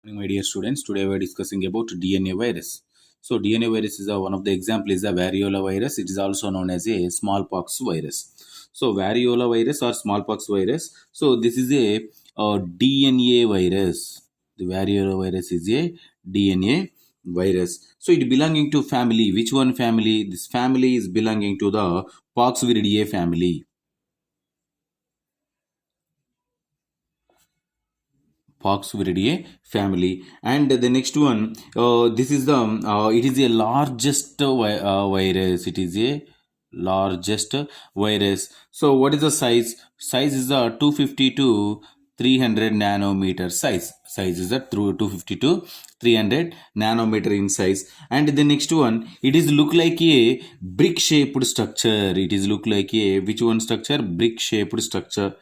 Morning, my dear students. Today we are discussing about DNA virus. So DNA virus is one of the example is a variola virus. It is also known as a smallpox virus. So variola virus or smallpox virus. So this is a DNA virus. The variola virus is a DNA virus. So it belonging to family. Which one family? This family is belonging to the Poxviridae family. Poxviridae family. And the next one, this is the it is a largest virus. It is a largest virus. So what is the size? Size is the 250 to 300 nanometer size. Size is the 250 to 300 nanometer in size. And the next one, it is look like a brick shaped structure. It is look like a which one structure? Brick shaped structure.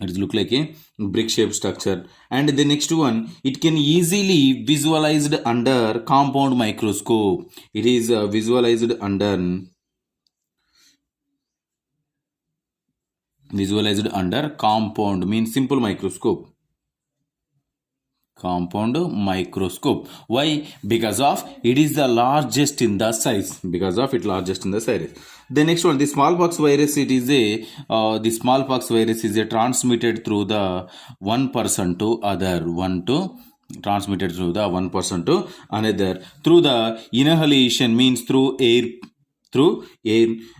It is look like a brick shaped structure. And the next one, it can easily visualized under compound microscope. It is visualized under compound means simple microscope. Compound microscope. Why? Because of it is the largest in the size. Because of it largest in the size. The next one, the smallpox virus. It is a the smallpox virus is a transmitted through the one person to other. Transmitted through the one person to another through the inhalation means through air,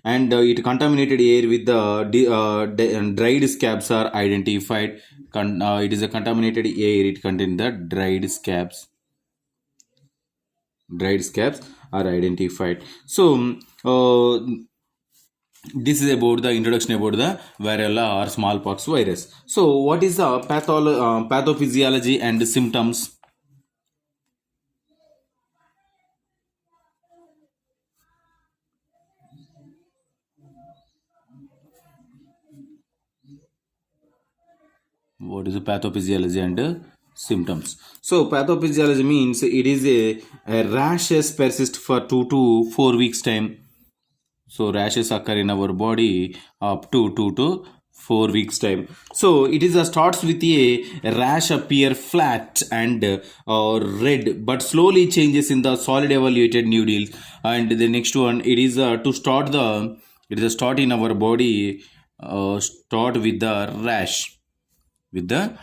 and it contaminated air with the dried scabs are identified. It is a contaminated air. It contains the dried scabs are identified. So this is about the introduction about the variola or smallpox virus. So what is the pathophysiology and symptoms? What is the pathophysiology and symptoms? So pathophysiology means it is a rashes persist for 2 to 4 weeks time. So rashes occur in our body up to 2 to 4 weeks time. So it is starts with a rash appear flat and red, but slowly changes in the solid evaluated nodules. And the next one, it is to start the it is a start in our body. Start with the rash with a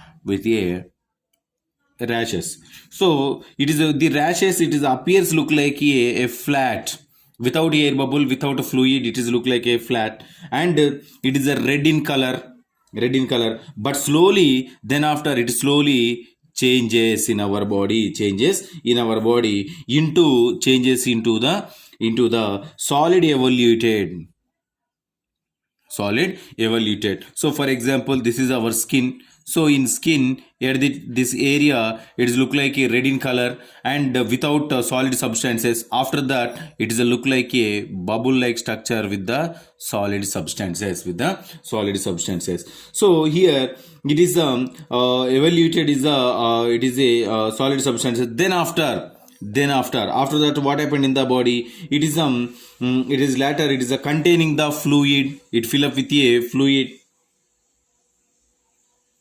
rashes. So it is the rashes. It is appears look like a flat without air bubble, without a fluid. It is look like a flat, and it is a red in color. Red in color, but slowly then after it slowly changes in our body into changes into the solid evaluated. So for example, this is our skin. So in skin at this area it is look like a red in color, and without solid substances. After that it is a look like a bubble like structure with the solid substances. So here it is evaluated is it is a solid substances. Then after that what happened in the body? It is it is later it is containing the fluid. It fill up with a fluid,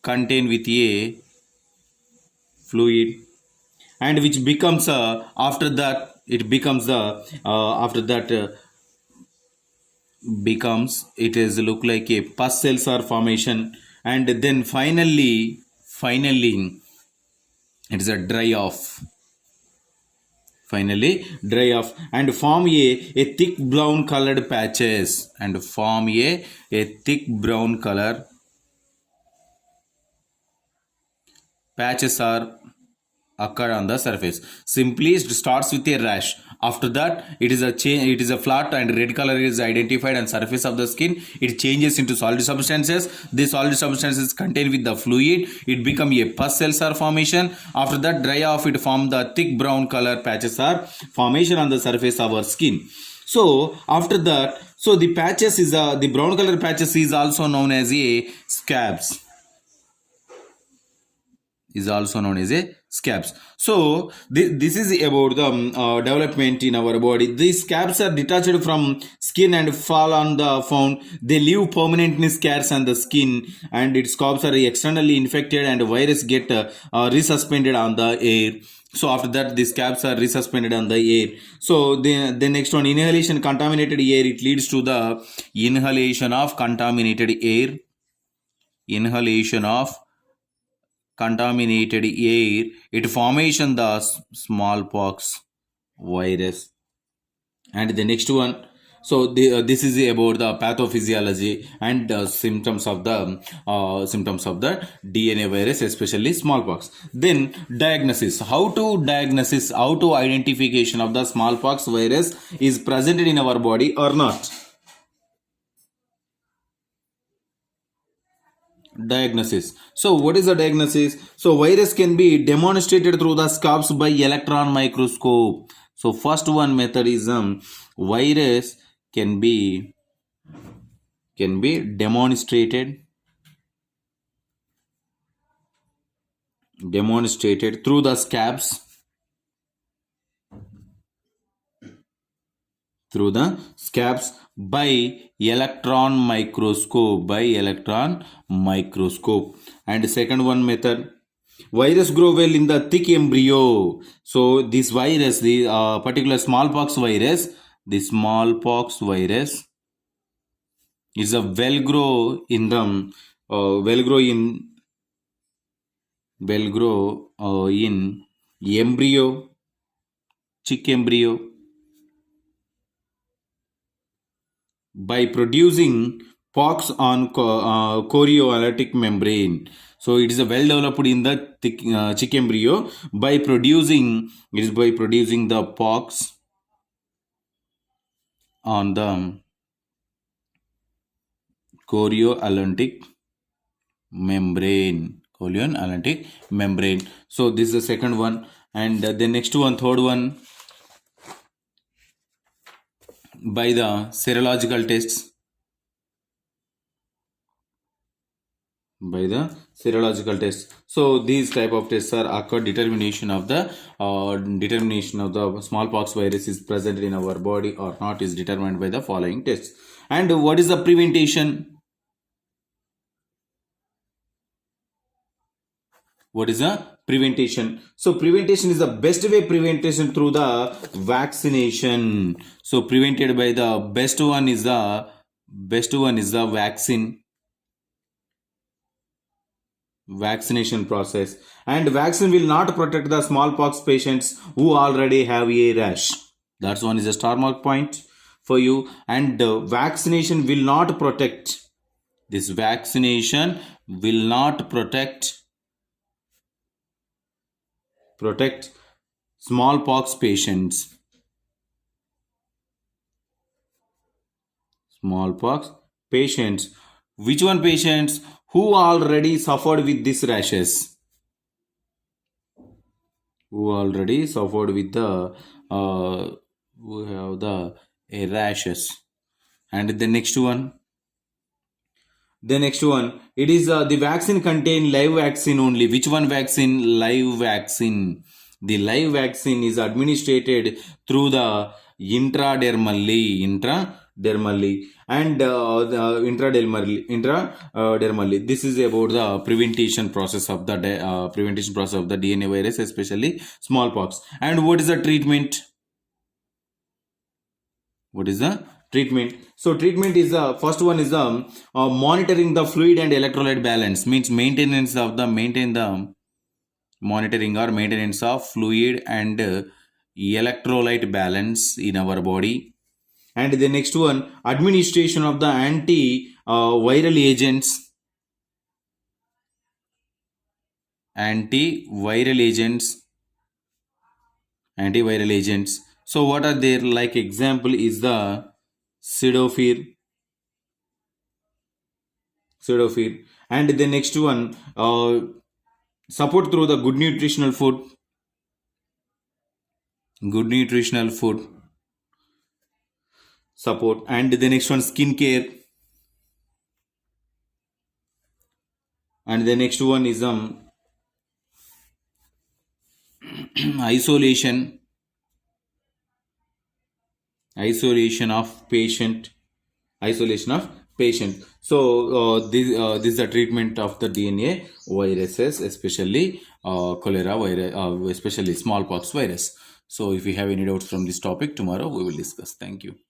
contain with a fluid, and which becomes after that it becomes the after that becomes it is look like a pus cells are formation, and then finally it is a dry off and form a thick brown colored patches, and form a thick brown color patches are occur on the surface. Simply it starts with a rash. After that it is a change. It is a flat and red color is identified on surface of the skin. It changes into solid substances. These solid substances contain with the fluid. It become a pus cells are formation. After that dry off, it form the thick brown color patches are formation on the surface of our skin. So after that, so the patches is the brown color patches is also known as a scabs. is also known as a scabs. So this is about the development in our body. These scabs are detached from skin and fall on the found. They leave permanent scars on the skin, and its scabs are externally infected, and virus get resuspended on the air. So after that, these scabs are resuspended on the air. So the next one, inhalation contaminated air. It leads to the inhalation of contaminated air. Inhalation of contaminated air, it formation the smallpox virus. And the next one, so this is about the pathophysiology and symptoms of the DNA virus, especially smallpox. Then diagnosis, how to identification of the smallpox virus is present in our body or not. Diagnosis. So what is the diagnosis? So virus can be demonstrated through the scopes by electron microscope. So first one method is virus can be demonstrated through the scabs by electron microscope. And second one method, virus grow well in the thick embryo. So this virus, the particular smallpox virus, is a well grow in embryo, chick embryo, by producing pox on chorioallantic membrane. So it is a well developed in the thick, chick embryo by producing the pox on the chorioallantic membrane. So this is the second one. And the next one, third one, by the serological tests. So these type of tests are occur determination of the smallpox virus is present in our body or not is determined by the following tests. And what is the prevention? What is the prevention? So prevention is the best way prevention through the vaccination. So prevented by the best one is the vaccination process. And vaccine will not protect the smallpox patients who already have a rash. That's one is a star mark point for you. And vaccination will not protect. This vaccination will not protect smallpox patients. Which one patients? Who already suffered with these rashes? Who already suffered with the who have the rashes. And the next one, it is the vaccine contain live vaccine only. Which one vaccine? Live vaccine. The live vaccine is administered through the intradermally and intradermally. This is about the prevention process of the DNA virus, especially smallpox. And what is the treatment? So treatment is the first one is the monitoring the fluid and electrolyte balance, means maintenance of the maintenance of fluid and electrolyte balance in our body. And the next one, administration of the antiviral agents. So what are their like example is the Cidofir. And the next one, support through the good nutritional food support. And the next one, skincare. And the next one is isolation of patient. Isolation of patient. So this is the treatment of the DNA viruses, especially cholera virus, especially smallpox virus. So if you have any doubts from this topic, tomorrow we will discuss. Thank you.